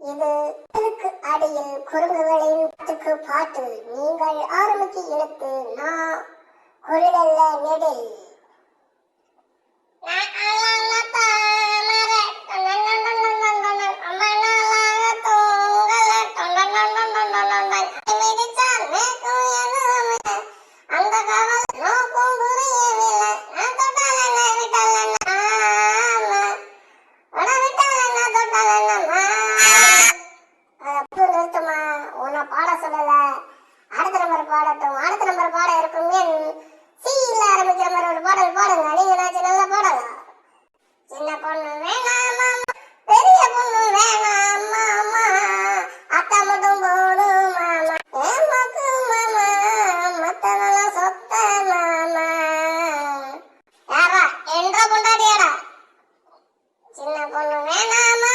இது கடலுக்கு அடியில் குரங்குகளின் பாட்டுக்கு பாட்டு. நீங்கள் ஆரம்பிக்கு இழுத்து நான் குரலல்ல நெடில். பாட சொல்லல, அடுத்த நம்பர் பாடட்டும். அடுத்த நம்பர் பாட இருக்கும் என் சீல ஆரம்பிக்கிற மாதிரி ஒரு பாடல் பாடுங்க. நீங்க நாச்சு நல்லா பாடலாம். சின்ன பொண்ணு வேணாமா, பெரிய பொண்ணு வேணாமா, அத்தா மட்டும் போதும் மாமா, ஏமாக்கு மாமா, மத்ததெல்லாம் சொத்த மாமா. யாரா என்ற பொண்டாடியாடா? சின்ன பொண்ணு வேணாமா,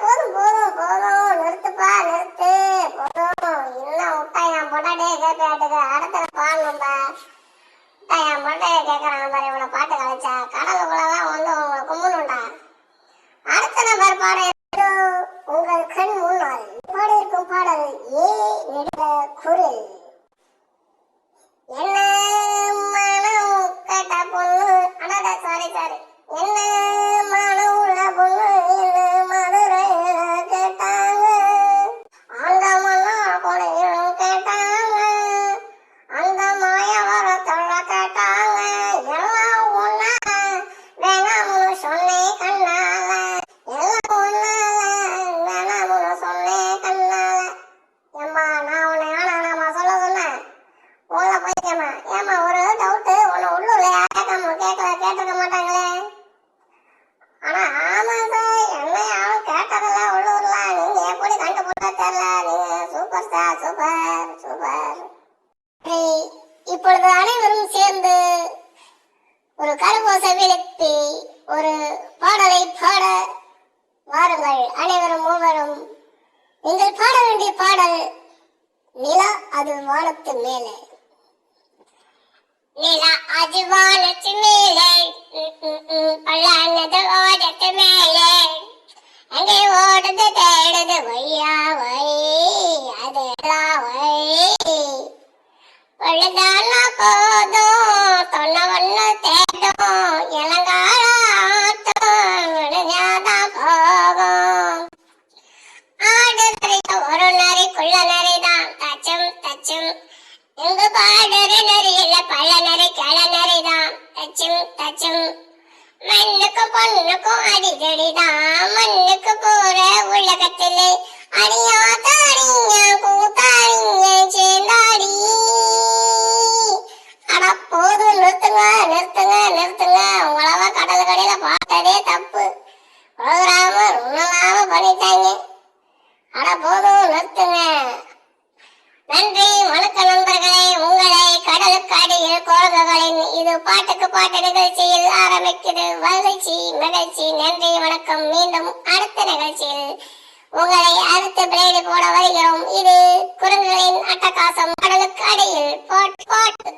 போதும் போதும் போதும், நிறுத்துப்பா நிறுத்து, போதும். இன்னும் விட்டா என் பொண்டாட்டியே கேட்பாட்டுக்கு அடுத்த பாடணும்பா. என் பொண்டைய கேட்கறான் பாரு, இவனை பாட்டு கலைச்சா கடலுக்குள்ளதான் வந்து உங்களை கும்பணுண்டா. அடுத்த நபர் பாட உங்கள் கண் முன்னால் பாட இருக்கும் பாடல் ஏ நெடுக குரல். என்ன மனம் கேட்ட பொண்ணு, அடாடா சாரி சாரி, என்ன மனம் உள்ள பொண்ணு என்ன மதுரையில கேட்டாங்க, அந்த மண்ணா கொடையிலும் கேட்டாங்க, அந்த மாய வர தொல்ல கேட்டாங்க, எல்லாம் ஒன்னா வேணாம்னு சொன்னேன் கண்ணால, எல்லாம் ஒன்னால வேணாம்னு சொன்னேன் கண்ணால. ஏம்மா நான் உன்னை வேணாமா சொல்ல சொன்னேன், உள்ள போய்க்கம்மா. ஏம்மா ஒரு டவுட்டு, உன்னை உள்ளூர்ல கேட்காம கேட்டிருக்க மாட்டாங்களே? ஆனா ஆமா சார், என்ன யாரும் கேட்டதில்ல உள்ளூர்ல, நீங்க எப்படி கண்டுபிடிச்சா தெரியல, நீங்க சூப்பர் ஸ்டார், சூப்பர் சூப்பர். இப்பொழுது அனைவரும் சேர்ந்து ஒரு கரகோசை விழுத்தி ஒரு பாடலை பாட வாருங்கள். அனைவரும் மூவரும் நீங்கள் பாட வேண்டிய பாடல் நிலா அது வானத்து மேலே. நிலா அது வானத்து மேலே, பல்லானது ஓடத்து மேலே, அங்கே ஓடுது தேடுது வையா வை, அது வை. பொழுதானா போதும் தொன்ன ஒண்ணு தேடும், இளங்கால ஆட்டம் விழுந்தாதான் போகும். ஆடு நரிக்க ஒரு நரி குள்ள நரிதான் தச்சும் தச்சும், இங்கு பாடுற நரியில பள்ள நரி கிள நரிதான் தச்சும் தச்சும். மண்ணுக்கும் பொண்ணுக்கும் அடிதடிதான், மண்ணுக்கு போற உலகத்திலே அடியாத்த அடிங்க கூத்தாடிங்க சேர்ந்தாடி. அட போதும், நிறுத்துங்க நிறுத்துங்க நிறுத்துங்க, உங்களவா கடல் கடையில பார்த்ததே தப்பு. ப்ரோகிராம ரொம்ப பண்ணிட்டாங்க. அட போதும் நிறுத்துங்க. நன்றி வணக்கம் நண்பர்களே. உங்களை கடலுக்கு அடியில் கோரகங்களின் இது பாட்டுக்கு பாட்டு நிகழ்ச்சியில் ஆரம்பிக்கிறது. மகிழ்ச்சி மகிழ்ச்சி, நன்றி வணக்கம். மீண்டும் அடுத்த நிகழ்ச்சியில் உங்களை அடுத்த பிளேடு போட வருகிறோம். இது குரங்குகளின் அட்டகாசம் கடலுக்கு அடியில் பாட்டு.